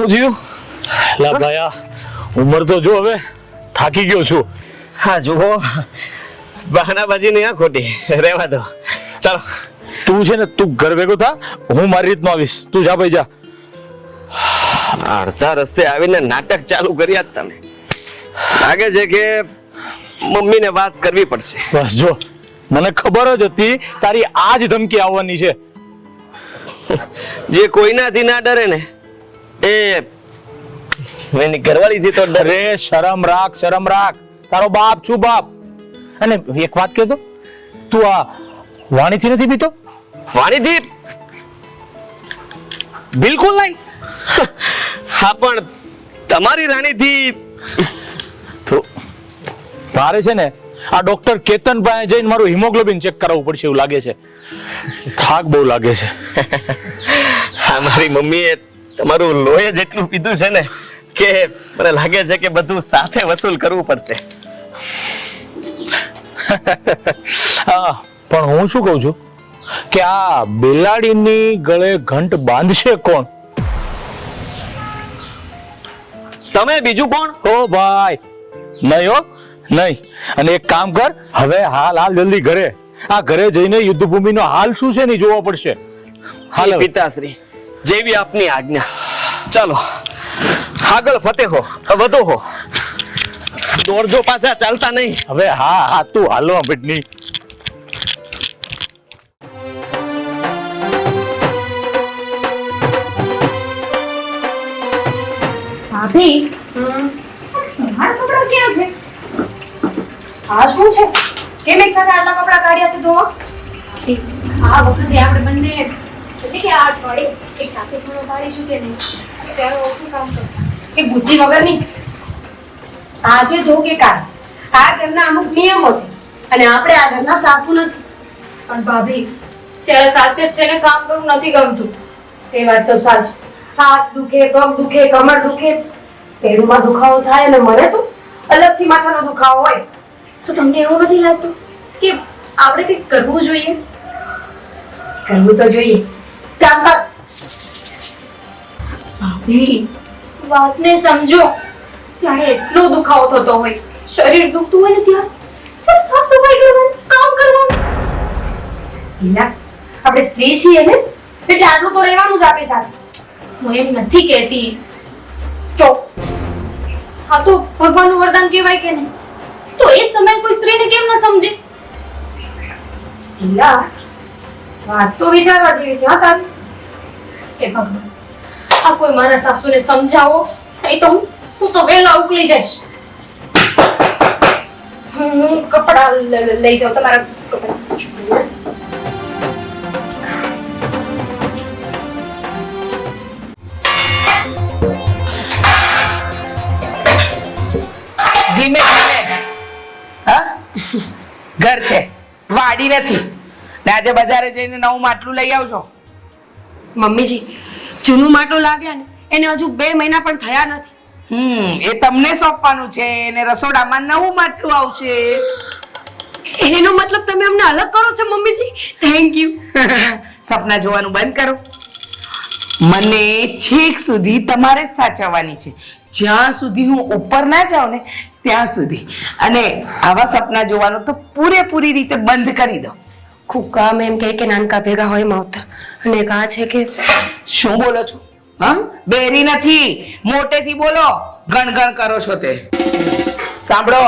શું થયું? લા ભાયા ઉંમર તો જો હવે થાકી ગયો છું. હા જુઓ, બહાનાબાજી નહીં, આ ખોટી રહેવા દો. ચાલો તું છે ને તું ઘર ભેગો થા, હું મારી રીતનો આવીશ. તું જા ભાઈ જા. અડધા રસ્તે આવીને નાટક ચાલુ કર્યા જ તમે. લાગે છે કે મમ્મીને વાત કરવી પડશે. બસ જો, મને ખબર જ હતી તારી આ જ ધમકી આવવાની છે. જે કોઈનાથી ના ડરે ને એ એની ઘરવાળીથી તો ડરે. અરે શરમ રાખ, શરમ રાખ. તારો બાપ છું બાપ. અને એક વાત કહેતો, તું આ વાણીથી નથી પીતો? વાણીથી બિલકુલ નહીં. હા પણ તમારી રાણીથી તો મારે છે ને આ ડોક્ટર કેતન પાસે જઈને મારું હિમોગ્લોબિન ચેક કરાવવું પડશે એવું લાગે છે. થાક બહુ લાગે છે. હા, મારી મમ્મીએ તમારું લોહી જેટલું પીધું છે ને કે મને લાગે છે કે બધું સાથે વસૂલ કરવું પડશે. હા, પણ હું શું કહું છું કે આ બિલાડીની ગળે ઘંટ બાંધશે કોણ? તમે, બીજું કોણ? ઓ ભાઈ નહીં હો, નહીં. અને એક કામ કર, હવે હાલ જલ્દી ઘરે. આ ઘરે જઈને યુદ્ધ ભૂમિનો હાલ શું છે ને જોવો પડશે. હાલ પિતાશ્રી, જેવી આપની આજ્ઞા. ચાલો આગળ ફતેહો, વધો હો. દોડજો પાછા, ચાલતા નહીં. હવે હા તું હાલો બેટની. ભાભી, તમારા કપડાં ક્યાં છે? આ શું છે? કેમ એક સાથે આટલા કપડાં કાઢ્યા છે ધોવા? આ વખતે આપણે બંને એટલે કે આ અઠવાડિયે એક સાથે થોડો કાઢીશું કે નહીં? ત્યારે ઓછું કામ કરો. એ બુદ્ધિ વગરની. આજે ધો કે કાઢ, આ ઘરના અમુક નિયમો છે અને આપણે આ ઘરના સાસુ નથી. પણ ભાભી, ત્યારે સાચે જ છે ને, કામ કરવું નથી ગમતું. એ વાત તો સાચી. હાથ દુખે, પગ દુખે, કમર દુખે, પેડમાં દુખાવો થાય અને મને તો અલગથી માથાનો દુખાવો હોય. તો તમને એવું નથી લાગતું કે આપણે કંઈક કરવું જોઈએ? કરવું તો જોઈએ. કામ કર. ભાભી, વાતને સમજો. ત્યારે એટલો દુખાવો થતો હોય, શરીર દુખતું હોય ને ત્યારે સાફ સફાઈ કરવાની, કામ કરવાનું. ઈલા, આપણે સ્ત્રી છીએ ને, એટલે આટલું તો રહેવાનું જ આપણી સાથે. હું એમ નથી કહેતી. જો હા, તો ભગવાનનું વરદાન કહેવાય કે નહીં? તો એ જ સમયે કોઈ સ્ત્રીને કેમ ન સમજે? ઈલા, વાત તો વિચારવા જેવી છે. હા તારી, હે ભગવાન, આ કોઈ મારા સાસુને સમજાવો, નહીં તો હું તો વહેલા ઉકલી જઈશ. હું કપડા લઈ જાઉં, તમારા કપડા. ધીમે ધીમે. હા, ઘર છે, વાડી નથી. ને આજે બજારે જઈને નવું માટલું લઈ આવજો. મમ્મીજી, જૂનું માટલું લાવ્યા ને એને હજુ 2 મહિના પણ થયા નથી. એ તમને સોંપવાનું છે ને રસોડામાં નવું માટલું આવશે. એનો મતલબ તમે અમને અલગ કરો છો મમ્મીજી? Thank you. સપના જોવાનું બંધ કરો. મને છેક સુધી તમારે જ સાચવવાની છે. જ્યાં સુધી હું ઉપર ના જાઉં ને ત્યાં સુધી. અને આવા સપના જોવાનું તો પૂરેપૂરી રીતે બંધ કરી દો. ખુક્કામ એમ કહે કે નાનકા ભેગા હોય માવતર, અને એક આ છે કે શું બોલો છો? હા, બેરી નથી, મોટેથી બોલો. ગણગણ કરો છો તે. સાંભળો,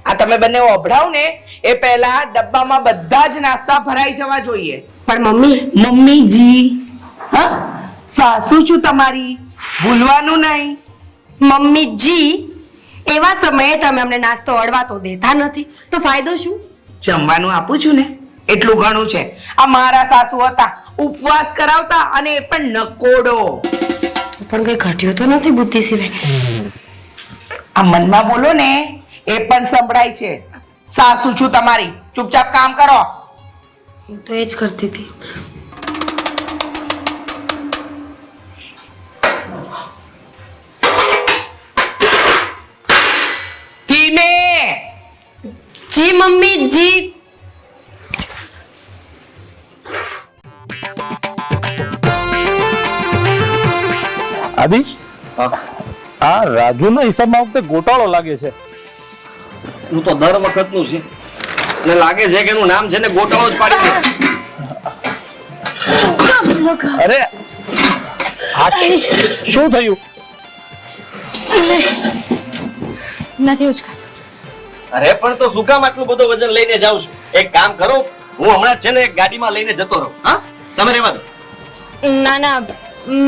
આ તમે બંને ઓભળાવ ને એ પહેલા ડબ્બામાં બધા જ નાસ્તા ભરાઈ જવા જોઈએ. પણ મમ્મી, મમ્મીજી, હા, સાસુ છું તમારી, ભૂલવાનું નહીં. મમ્મીજી, એવા સમયે તમે અમને નાસ્તો અડવા તો દેતા નથી, તો ફાયદો શું? જમવાનું આપું છું ને એટલું ઘણું છે. આ મારા સાસુ હતા, ઉપવાસ કરાવતા, અને એ પણ નકોડો. પણ કઈ ઘટ્યો તો નથી બુદ્ધિ સિવાય. આ મનમાં બોલો ને એ પણ સંભળાય છે. સાસુ છું તમારી, ચૂપચાપ કામ કરો. હું તો એ જ કરતી હતી. ધીમે. જી મમ્મી જી. આદિ આ રાજુના હિસાબમાં આ વખતે ગોટાળો લાગે છે. હું તો દર વખતનું છે અને લાગે છે કે એનું નામ છે ને ગોટાળો જ પાડી દે. અરે આ શું થયું? નથી ઉચકાતું. અરે પણ તો શું કામ આટલું બધું વજન લઈને જાવ છું? એક કામ કરો, હું હમણાં છે ને એક ગાડીમાં લઈને જતો રહું. હા, તમે રહેવા દો. ના ના,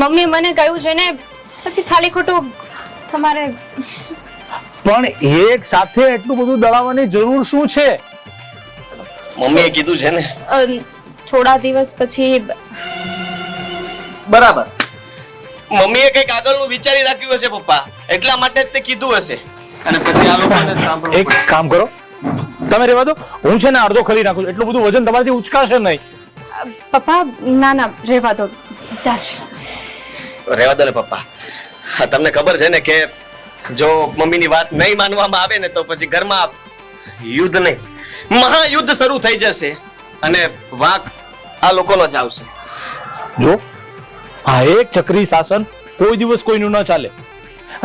મમ્મી મને કહ્યું છે ને, પછી ખાલી ખોટું તમારે. પણ એક સાથે એટલું બધું દળાવવાની જરૂર શું છે? મમ્મીએ કીધું છે ને. થોડા દિવસ પછી. બરાબર, મમ્મીએ કંઈક આગળનું વિચારી રાખ્યું હશે પપ્પા, એટલા માટે જ તે કીધું હશે. અને પછી આ લોકોને સાંભળવું એક પડે. કામ કરો, તમે રહેવા દો, હું છે ને અડધો ખરી નાખું છું. એટલું બધું વજન તમારાથી ઉચકાશે નહીં. પપ્પા ના ના, રહેવા દો, ચાલશે. રહેવા દો ને પપ્પા. હા, તમને ખબર છે ને કે જો મમ્મીની વાત નહીં માનવામાં આવે ને તો પછી ઘરમાં યુદ્ધ નહીં, મહાયુદ્ધ શરૂ થઈ જશે અને વાંક આ લોકોનો જ આવશે. જો આ એક ચક્રી શાસન કોઈ દિવસ કોઈનું ન ચાલે.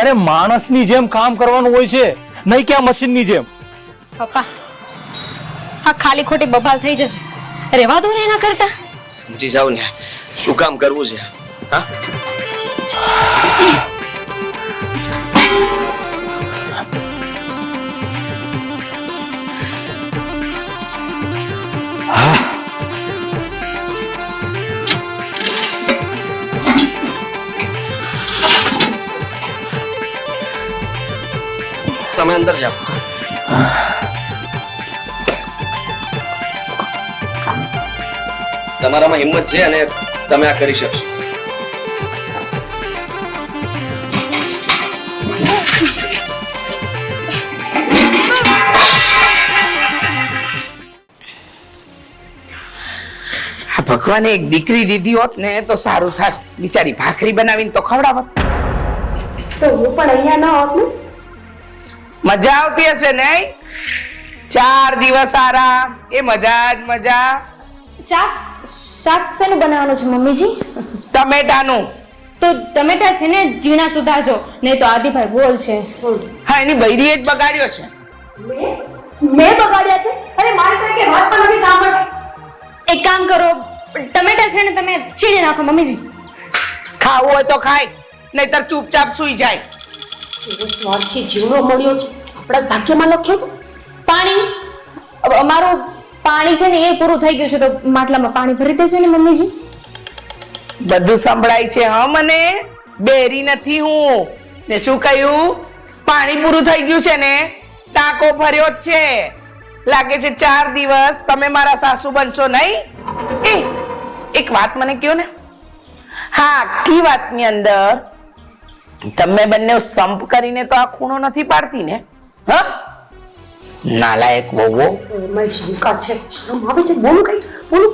અરે માણસની જેમ કામ કરવાનું હોય છે, નહીં કે આ મશીનની જેમ. પપ્પા, આ ખાલી ખોટી બબાલ થઈ જશે, રહેવા દો ને એના કરતા. સમજી જાવ ને શું કામ કરવું છે. હા, તમે અંદર જાઓ. તમારામાં હિંમત છે અને તમે આ કરી શકશો. ભગવાને એક દીકરી દીધી હોત ને તો સારું થાત. બિચારી ભાખરી બનાવીને તો ખવડાવત. તો હું પણ અહીંયા ન હોત ને. મજા આવતી હશે નહીં? 4 દિવસ આરામ, એ મજા જ મજા. શાક શાક શેનું બનાવવાનું છે મમ્મીજી? ટમેટાનું. તો ટમેટા છે ને ઝીણા સુધારજો, નહીં તો આદિભાઈ બોલ છે. હા, એની બૈરીએ જ બગાડ્યો છે. મેં બગાડ્યા છે? અરે મારી તો એક વાત પણ નથી સાંભળ. એક કામ કરો, ટમેટા છે ને તમે છીણી નાખો મમ્મીજી. ખાવું હોય તો ખાય, નહીતર ચૂપચાપ સૂઈ જાય. એવો સ્વાર્થી જીવડો મળ્યો છે, આપણા ભાગ્યમાં લખ્યો તો. પાણી, અમારું પાણી છે ને એ પૂરું થઈ ગયું છે, તો માટલામાં પાણી ભરી દેજો ને મમ્મીજી. બધું સંભળાય છે. હા, મને બેરી નથી હું. ને શું કહ્યું? પાણી પૂરું થઈ ગયું છે ને, ટાંકો ભર્યો જ છે. લાગે છે 4 દિવસ તમે મારા સાસુ બનશો નહીં. એક વાત મને કહો ને. હા, આખી વાતની અંદર તમે બંને સંપ કરીને તો આ ખૂણો નથી પાડતી ને? હા, નાલાયક વહુઓ. તો એમાં શંકા છે, શરમ આવે છે. બોલું કઈ બોલું.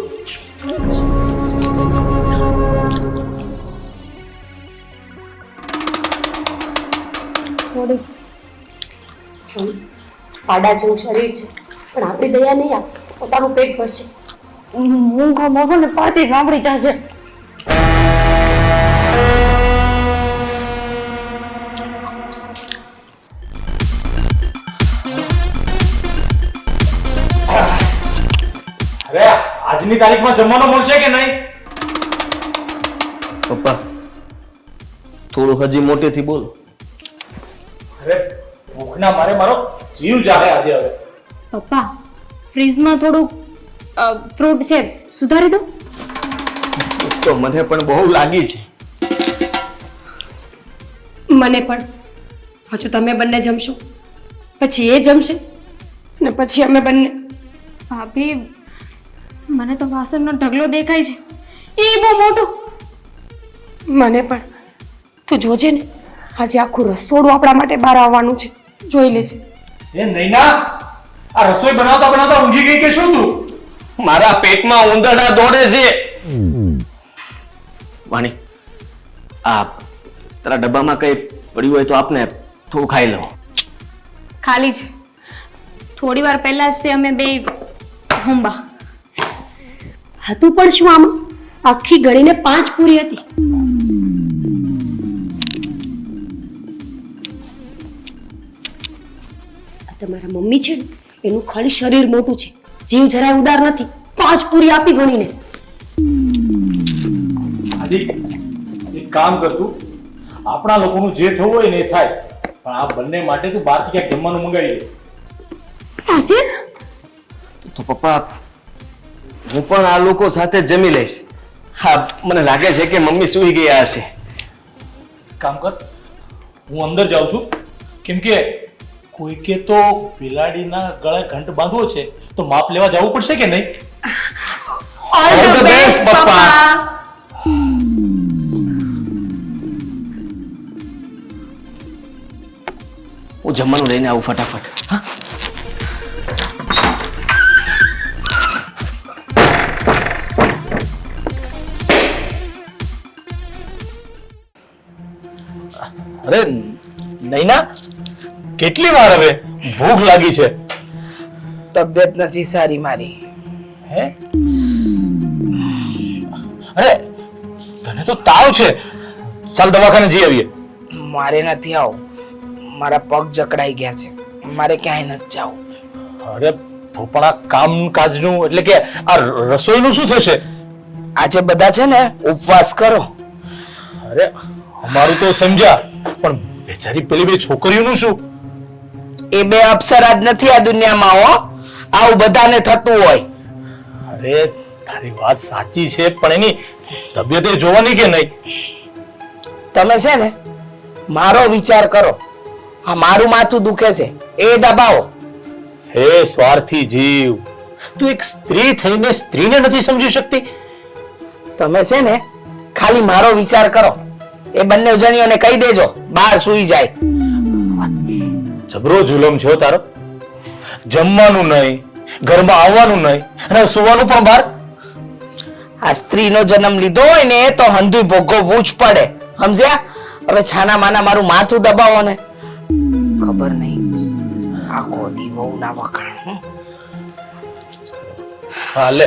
થોડી ફાડા જેવું શરીર છે, પણ આપણી દયા નહીં આવે. પોતાનું પેટ ભરશે. મૂંગો મોઢો ને પાછી સાંભળી જશે. અરે આજની તારીખમાં જમવાનો મળશે કે નહીં? પપ્પા થોડું હજી મોટેથી બોલ. અરે ભૂખના મારે મારો જીવ જાહે આજે. હવે પપ્પા, ફ્રીજમાં થોડું ફ્રૂટ છે, સુધારી દો. તો મને પણ બહુ લાગી છે. મને પણ. હજુ તમે બંને જમશો, પછી એ જમશે, ને પછી અમે બંને. ભાભી, મને તો વાસણનો ઢગલો દેખાય છે, એ બહુ મોટો. મને પણ. તું જોજે ને, આજે આખું રસોડું આપણા માટે બહાર આવવાનું છે. જોઈ લેજે. એ નૈના, આ રસોઈ બનાવતા બનાવતા ઊંઘી ગઈ કે શું તું? મારા પેટમાં ઉંદરડા દોડે છે. વાણી, આ તારા ડબ્બામાં કઈ પડ્યું હોય તો આપને થોડું ખાઈ લઉં. ખાલી છે. થોડી વાર પહેલા જ તે અમે બે હુંબા. હતું પણ શું આમાં? આખી ગળીને 5 પૂરી હતી. તમારા મમ્મી છે ને એનું ખાલી શરીર મોટું છે, જીવ જરાય ઉદાર નથી. 5 પૂરી આપી ગણીને. આદિ એક કામ કરતું, આપણા લોકોનું જે થવું હોય ને એ થાય, પણ આ બંને માટે તું બહારથી ક્યાંક જમવાનું મંગાવી દે. સાચે જ? તો પપ્પા હું પણ આ લોકો સાથે જ જમી લઈશ. હા, મને લાગે છે કે મમ્મી સૂઈ ગયા હશે. કામ કર, હું અંદર જાઉં છું, કેમ કે કોઈકે તો બિલાડીના ગળે ઘંટ બાંધવો છે, તો માપ લેવા જવું પડશે કે નહીં? ઓલ ધ બેસ્ટ પપ્પા. હું જમવાનું લઈને આવું ફટાફટ. હા, અરે નૈના, કેટલી વાર હવે? ભૂખ લાગી છે. તબિયત નથી સારી મારી. હે? અરે તને તો તાવ છે, ચાલ દવાખાને જઈ આવીએ. મારે નથી આવું, મારા પગ જકડાઈ ગયા છે, મારે ક્યાંય નથી જવું. અરે તો પણ આ કામકાજનું એટલે કે આ રસોઈનું શું થશે? આજે બધા છે ને ઉપવાસ કરો. અરે અમારું તો સમજ્યા, પણ બેચારી પેલી બે છોકરીઓનું શું? એ બે અપ્સરા જ નથી આ દુનિયામાં હો, આવું બધાને થતું હોય. અરે તારી વાત સાચી છે, પણ એની તબિયત એ જોવાની કે નહીં? તમે છે ને મારો વિચાર કરો. આ મારું માથું દુખે છે એ દબાવો. હે સ્વાર્થી જીવ, તું એક સ્ત્રી થઈને સ્ત્રીને નથી સમજી શકતી? તમે છે ને ખાલી મારો વિચાર કરો. એ બંને જણીઓને કહી દેજો બહાર સૂઈ જાય. જબરો જુલમ છે તારો. જમવાનું નહીં, ઘરમાં આવવાનું નહીં, અને સુવાનું પણ બહાર. આ સ્ત્રીનો જન્મ લીધો હોય ને એ તો હંધુય ભોગવવું જ પડે, સમજ્યા? હવે છાના માના મારું માથું દબાવો ને ખબર નહીં આખો દી વહુના વખાણ. હા લે,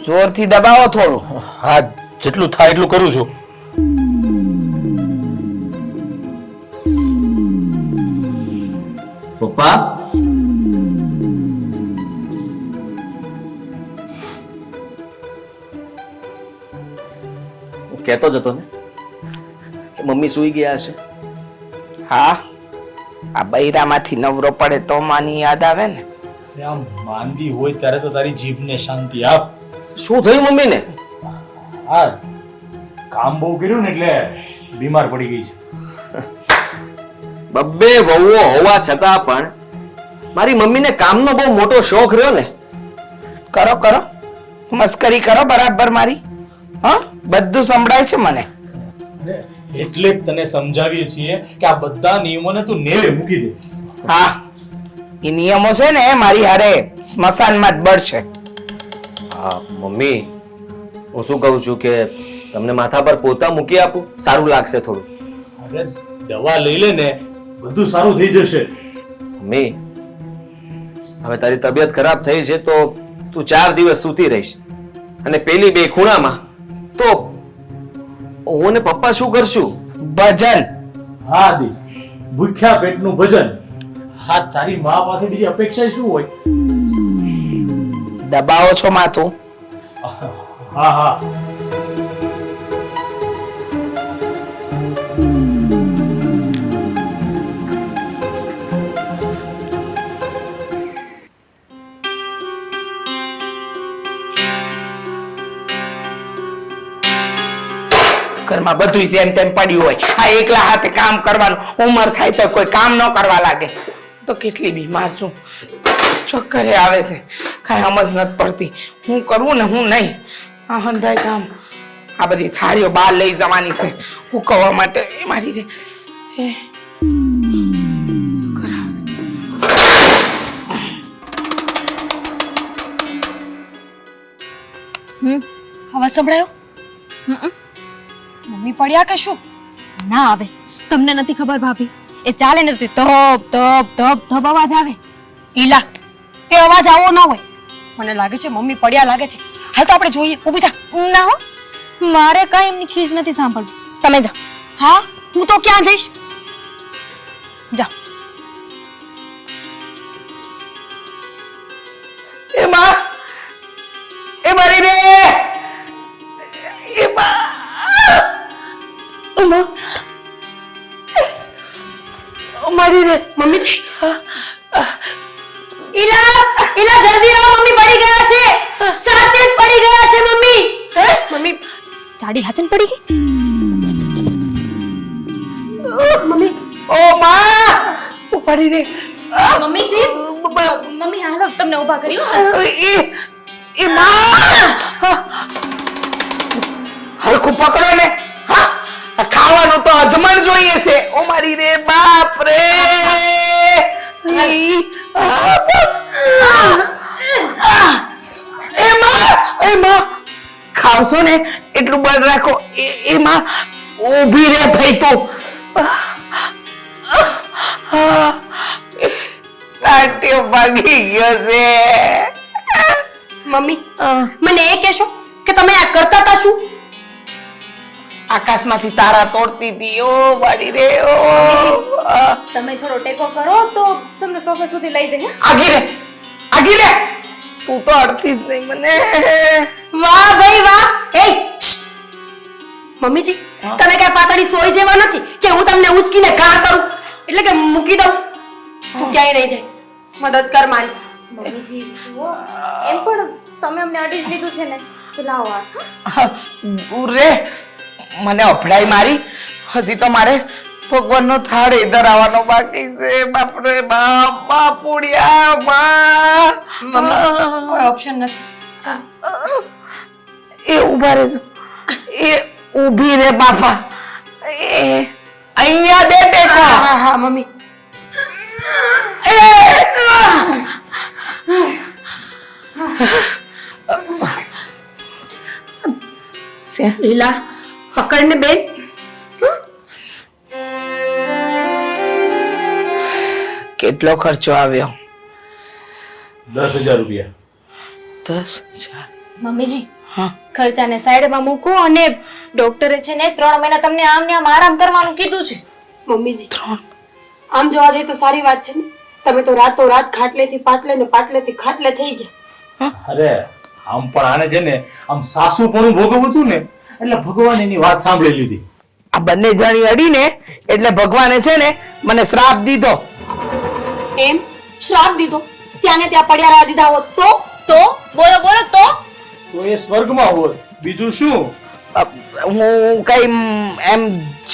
જોરથી દબાવો થોડું. હા જેટલું થાય એટલું કરું છું. પપ્પા હું કહેતો જ હતો ને કે મમ્મી સૂઈ ગયા હશે. હા, આ બૈરામાંથી નવરો પડે તો માની યાદ આવે ને. આમ માંદી હોય ત્યારે તો તારી જીભને શાંતિ આપ. શું થયું મમ્મીને? હા, કામ બહુ કર્યું ને એટલે બીમાર પડી ગઈ છે. બબ્બે વહુઓ હોવા છતાં પણ મારી મમ્મીને કામનો બહુ મોટો શોખ રહ્યો ને. કરો કરો, મસ્કરી કરો બરાબર મારી. હા, બધું સંભળાય છે મને. એટલે જ તને સમજાવીએ છીએ કે આ બધા નિયમોને તું નેવે મૂકી દે. હા, એ નિયમો છે ને મારી હારે સ્મશાનમાં જ બળશે. હા મમ્મી, હું શું કહું છું કે તમને માથા પર પોતા મૂકી આપું, સારું લાગશે થોડું. અરે દવા લઈ લે ને, બધું સારું થઈ જશે. મમ્મી, હવે તારી તબિયત ખરાબ થઈ છે તો તું 4 દિવસ સૂતી રહીશ, અને પેલી બે ખૂણામાં તો હું ને પપ્પા શું કરશું? ભજન. હા દી, ભૂખ્યા પેટનું ભજન. હા, તારી મા પાસે બીજી અપેક્ષા શું હોય? દબાવો છો માથું. હા હા, ઘરમાં બધું જેમ તેમ પડ્યું હોય, આ એકલા હાથે કામ કરવાનું. ઉંમર થાય તો કોઈ કામ ન કરવા લાગે તો કેટલી બીમાર છું. ચક્કરે આવે છે, કાંઈ સમજ નથી પડતી હું કરવું ને હું નહીં. આ હંધાય કામ, આ બધી થાળીઓ બહાર લઈ જવાની છે ઉકવવા માટે. એ મારી છે ચક્કર આવે છે. અવાજ સંભળાયો? મમ્મી પડ્યા કે શું? ના આવે, તમને નથી ખબર ભાભી, એ ચાલે ને ધબ ધબ ધબ ધબ અવાજ આવે. ઈલા, એ અવાજ આવો ના હોય. મને લાગે છે મમ્મી પડ્યા લાગે છે. હાલ તો આપણે જોઈએ. ઊભી થા. ના હો, મારે કઈ એમની ખીજ નથી સાંભળવી. તમે જાઓ. હા, હું તો ક્યાં જઈશ? જાઓ. એ માં, એ મારી રે, એ માં, મારી રે. મમ્મીજી, ઈલા ઈલા જલ્દી આવો, મમ્મી પડી ગયા છે, સાચે જ પડી ગયા છે મમ્મી. મમ્મી જાડી હાચન પડી ગઈ. મમ્મી ઓ માં, મારી રે. મમ્મીજી મમ્મી હાલો તમને ઊભા કર્યો. એ માં, હરખું પકડો ને. હા, ખાવાનું તો અધમણ જોઈએ છે. ઓ મારી રે, બાપ રે. એમાં ખાવશો ને એટલું બળ રાખો. એમાં ઊભી રે ભાઈ તું. નાટ્ય ભાગી ગયો છે. મમ્મી મને એ કહેશો કે તમે આ કરતા હતા શું? આકાશમાંથી તારા તોડતી હતી. ઓ વાડી રે, ઓ તમે થોડો ટેકો કરો તો તમને સોફા સુધી લઈ જઈએ. આગી રે, આગી રે. તું તો અડતી જ નહીં મને. વાહ ભાઈ વાહ. એ મમ્મીજી તમે કઈ પાતળી સોઈ જેવા નથી કે હું તમને ઉચકીને ઘા કરું, એટલે કે મૂકી દઉં. તું ક્યાંય નહીં જાય, મદદ કર મારી. મમ્મીજી જુઓ, એમ પણ તમે અમને અડી જ લીધું છે ને, તો લાવો આ. દૂર રે, મને અફડાઈ મારી. હજી તો મારે ભગવાનનો થાળ ઇધર આવવાનો બાકી છે. બાપરે બાપ, બાપુડિયા બા. કોઈ ઓપ્શન નથી. ચાલો એ ઉભા રહેજો. એ ઊભી રે બાપા. એ અહીંયા દે ટેકો. હા હા મમ્મી. લીલા પકડને બેન. કેટલો ખર્ચો આવ્યો? 10,000 રૂપિયા. 10,000. મમ્મીજી હા, ખર્ચાને સાઈડમાં મૂકો અને ડોક્ટરે છે ને 3 મહિના તમને આમ ને આમ આરામ કરવાનું કીધું છે. મમ્મીજી આમ જોવા જઈએ તો સારી વાત છે ને, તમે તો રાત ખાટલેથી પાટલે ને પાટલેથી ખાટલે થઈ ગયા. અરે આમ પણ આને છે ને આમ સાસુ પણ ભોગવવું હતું ને, એટલે ભગવાન એની વાત સાંભળી લીધી. આ બંને જણી અડીને એટલે ભગવાને છે ને મને શ્રાપ દીધો. એમ શ્રાપ દીધો? ત્યાં ને ત્યાં પડ્યા રહેવા દીધા હોત તો બોલો બોલો તો એ સ્વર્ગમાં હોત, બીજું શું? હું કઈ એમ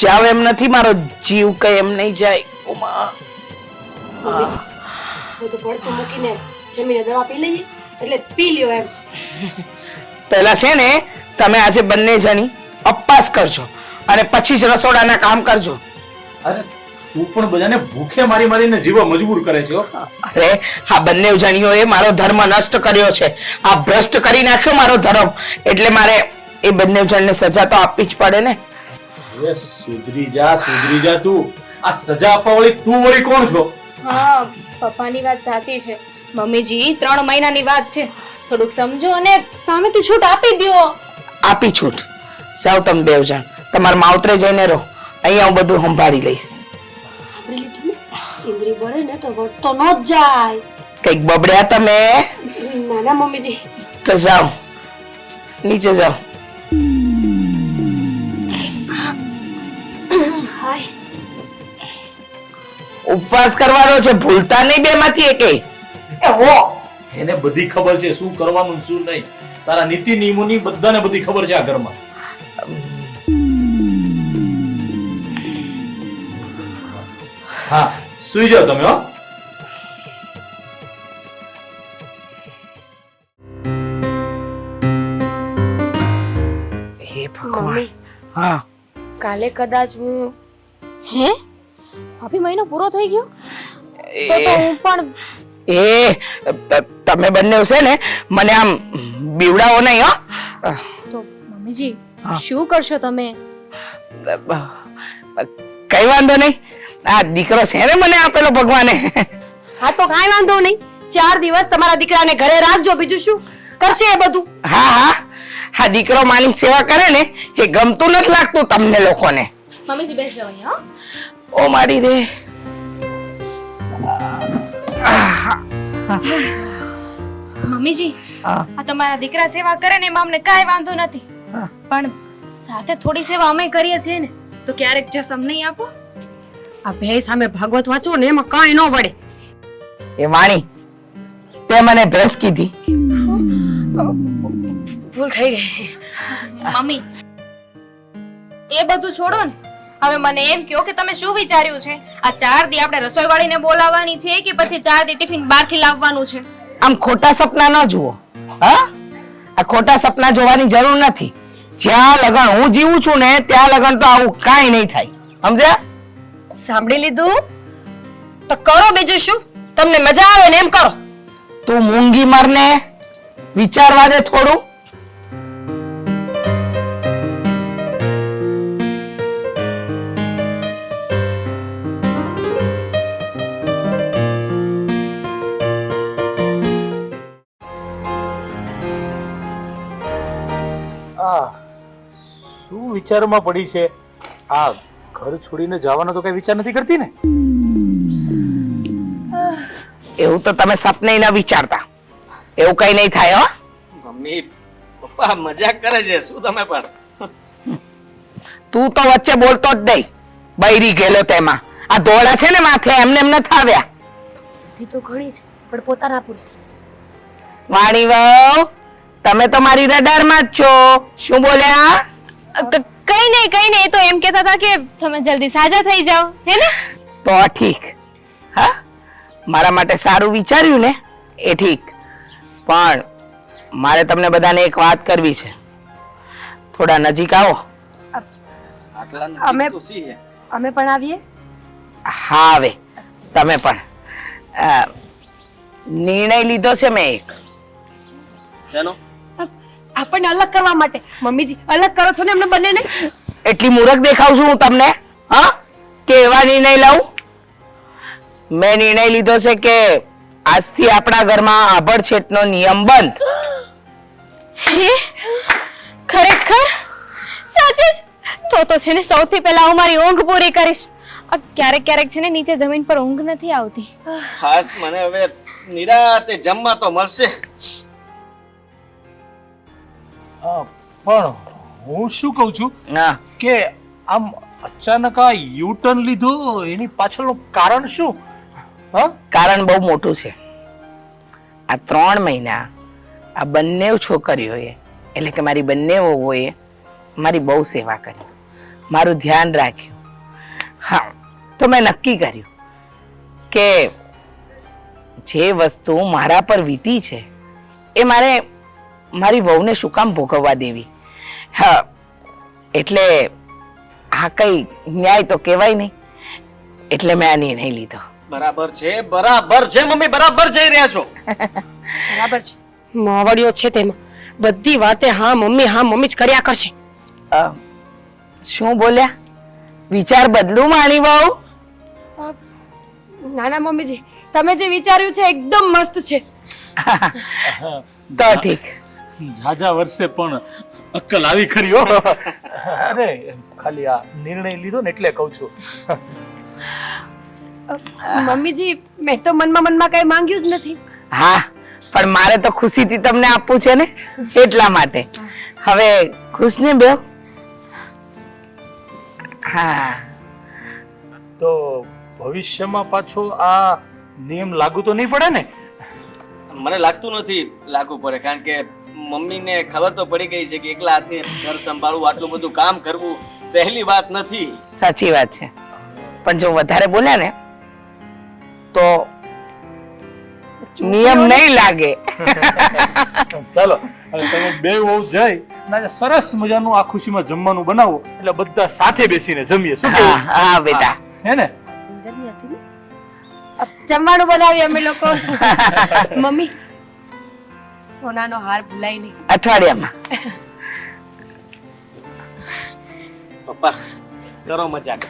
જાવ એમ નથી. મારો જીવ કઈ એમ નહીં જાય. ઉમા. બધું પડતું મૂકીને જમીને દવા પી લઈએ, એટલે પી લ્યો એમ. પહેલા છે ને તમે આજે બંને જણી અપવાસ કરજો અને પછી જ રસોડાના કામ કરજો. અરે તું પણ બધાને ભૂખે મારી મારીને જીવવા મજબૂર કરે છે હો. અરે આ બંને જણીઓએ મારો ધર્મ નષ્ટ કર્યો છે. આ ભ્રષ્ટ કરી નાખ્યો મારો ધર્મ. એટલે મારે એ બંને જણને સજા તો આપવી જ પડે ને. હવે સુધરી જા તું. આ સજા આપવા વાળી તું વળી કોણ છો? હા પપ્પાની વાત સાચી છે. મમ્મીજી 3 મહિનાની વાત છે, થોડુંક સમજો અને સામેથી છૂટ આપી દ્યો. આપી છૂટ. જાઓ તમે બેવ જણ તમારા માવતરે જઈને રહો. અહીંયા હું બધું સંભાળી લઈશ. સાંભળી લીધું ને, સિંદરી બળે ને તો વળતો ન જ જાય. કઈક બબડ્યા તમે? ના ના મમ્મીજી. તો જાઓ, નીચે જાઓ. હાય ઉપવાસ કરવાનો છે, ભૂલતા નહીં બે માંથી એકે. એને બધી ખબર છે શું કરવાનું શું નહીં. તારા નીતિ નિયમોની બધાને બધી ખબર છે આ ઘરમાં. હા સુઈ જાઓ તમે હો. હે ભગવાન. હા, કાલે કદાચ હું હે ભાભી મહિનો પૂરો થઈ ગયો તો હું પણ તમે બંને છે ને મને આમ બીવડાવો નહીં. હો તો મમ્મીજી શું કરશો તમે? કઈ વાંધો નહીં. આ દીકરો છે ને મને આપેલો ભગવાને. હા તો કાંઈ વાંધો નહીં, 4 દિવસ તમારા દીકરાને ઘરે રાખજો, બીજું શું કરશે એ બધું. હા હા, હા દીકરો માની સેવા કરે ને એ ગમતું નથી લાગતું તમને લોકોને. મમ્મીજી બેસી જાઓ અહીંયા. ઓ મારી રે. મમ્મીજી હા આ તમારા દીકરા સેવા કરે ને એમાં અમને કાંઈ વાંધો નથી હા. પણ સાથે થોડી સેવા અમે કરીએ છીએ ને તો ક્યારેક જસમ નહીં આપો. આ ભે સામે ભાગવત વાંચો ને એમાં કાંઈ ન વળે. એ વાણી તે મને ભેંસ કીધી. ભૂલ થઈ ગઈ. મમ્મી એ બધું છોડો ને, હવે મને એમ કહો કે તમે શું વિચાર્યું છે? આ 4 દી આપણે રસોઈવાળીને બોલાવવાની છે કે પછી 4 દી ટિફિન બહારથી લાવવાનું છે? આમ ખોટા સપના ન જુઓ. હા આ ખોટા સપના જોવાની જરૂર નથી. જ્યાં લગન હું જીવું છું ને ત્યાં લગન તો આવું કાંઈ નહીં થાય. સમજ્યા? સાંભળી લીધું? તો કરો બીજું શું? તમને મજા આવે ને એમ કરો. તું મૂંગી મરને વિચારવા દે થોડું. આ શું વિચારમાં પડી છે? આ ઘર છોડીને જવાનો તો કઈ વિચાર નથી કરતી ને? એવું તો તમે સપને ન વિચારતા. એવું કઈ નહીં થાય હો. મમ્મી પપ્પા મજાક કરે છે શું તમે પણ? તું તો વચ્ચે બોલતો જ નહીં. બૈરી ગયેલો તેમાં. આ ધોળા છે ને માથે એમને એમ નથી આવ્યા. બુદ્ધિ તો ઘણી છે પણ પોતાના પૂરતી. વાણી વહુ તમે તો મારી રડારમાં જ છો. શું બોલ્યા? કઈ નહીં એ તો એમ કહેતા હતા કે તમે જલ્દી સાજા થઈ જાઓ, હે ને? તો ઠીક. હા મારા માટે સારું વિચાર્યું ને એ ઠીક. પણ મારે તમને બધાને એક વાત કરવી છે. થોડા નજીક આવો. આટલા અમે- નજીક તો સી હે. અમે પણ આવીએ. હા આવે તમે પણ. નિર્ણય લીધો છે મેં એક. શેનો? આપણને અલગ કરવા માટે. મમ્મીજી અલગ કરો છો ને એમને બંનેને? એટલી મૂર્ખ દેખાવ છું હું તમને? હા કે એવા નિર્ણય લઉં? મેં નિર્ણય લીધો છે કે આજથી આપણા ઘરમાં આભડછેટનો નિયમ બંધ. હે? ખરેખર? સાચે જ? તો છે ને સૌથી પહેલા હું મારી ઊંઘ પૂરી કરીશ. ક્યારેક ક્યારેક છે ને નીચે જમીન પર ઊંઘ નથી આવતી. ખાસ મને હવે નિરાતે જમવા તો મળશે. પણ હું શું કહું છું હા કે આમ અચાનક આ યુ ટર્ન લીધો એની પાછળનું કારણ શું? હા કારણ બહુ મોટું છે. આ 3 મહિના આ બંને છોકરીઓએ એટલે કે મારી બંને વહુઓએ મારી બહુ સેવા કરી, મારું ધ્યાન રાખ્યું. હા તો મેં નક્કી કર્યું કે જે વસ્તુ મારા પર વીતી છે એ મારે મારી વહુને શું કામ ભોગવવા દેવી. હા એટલે આ કઈ ન્યાય તો કહેવાય નહીં. એટલે મેં આ નિર્ણય લીધો. બરાબર છે મમ્મી, બરાબર જઈ રહ્યા છો. બરાબર છે. માવડિયો છે તેમાં બધી વાતે હા મમ્મી જ કર્યા કરશે. શું બોલ્યા? વિચાર બદલું માણી વહુ? નાના મમ્મીજી તમે જે વિચાર્યું છે એકદમ મસ્ત છે. તો ઠીક. ઝાઝા વર્ષે પણ અક્કલ આવી ખરી હો. અરે ખાલી આ નિર્ણય લીધો ને એટલે કહું છું. મમ્મીજી મેં તો મનમાં કઈ માંગ્યું જ નથી. હા પણ મારે તો ખુશીથી તમને આપવું છે ને એટલા માટે. હવે ખુશ ને બે? હા તો ભવિષ્યમાં પાછો આ નિયમ લાગુ તો નહીં પડે ને? મને લાગતું નથી લાગુ પડે, કારણ કે મમ્મીને ખબર તો પડી ગઈ છે કે એકલા હાથે ઘર સંભાળવું, આટલું બધું કામ કરવું સહેલી વાત નથી. સાચી વાત છે. પણ જો વધારે બોલ્યા ને તો નિયમ નહીં લાગે. ચાલો હવે તમે બે વહુ જઈ અને આજે સરસ મજાનું આ ખુશીમાં જમવાનું બનાવો એટલે બધા સાથે બેસીને જમીએ. શું હા કહેવું? હા બેટા. હે ને? અંદરની હતી ને? જમવાનું બનાવીએ અમે લોકો. મમ્મી સોનાનો હાર ભૂલાય નહીં. અઠવાડિયામાં. પપ્પા કરો મજાક.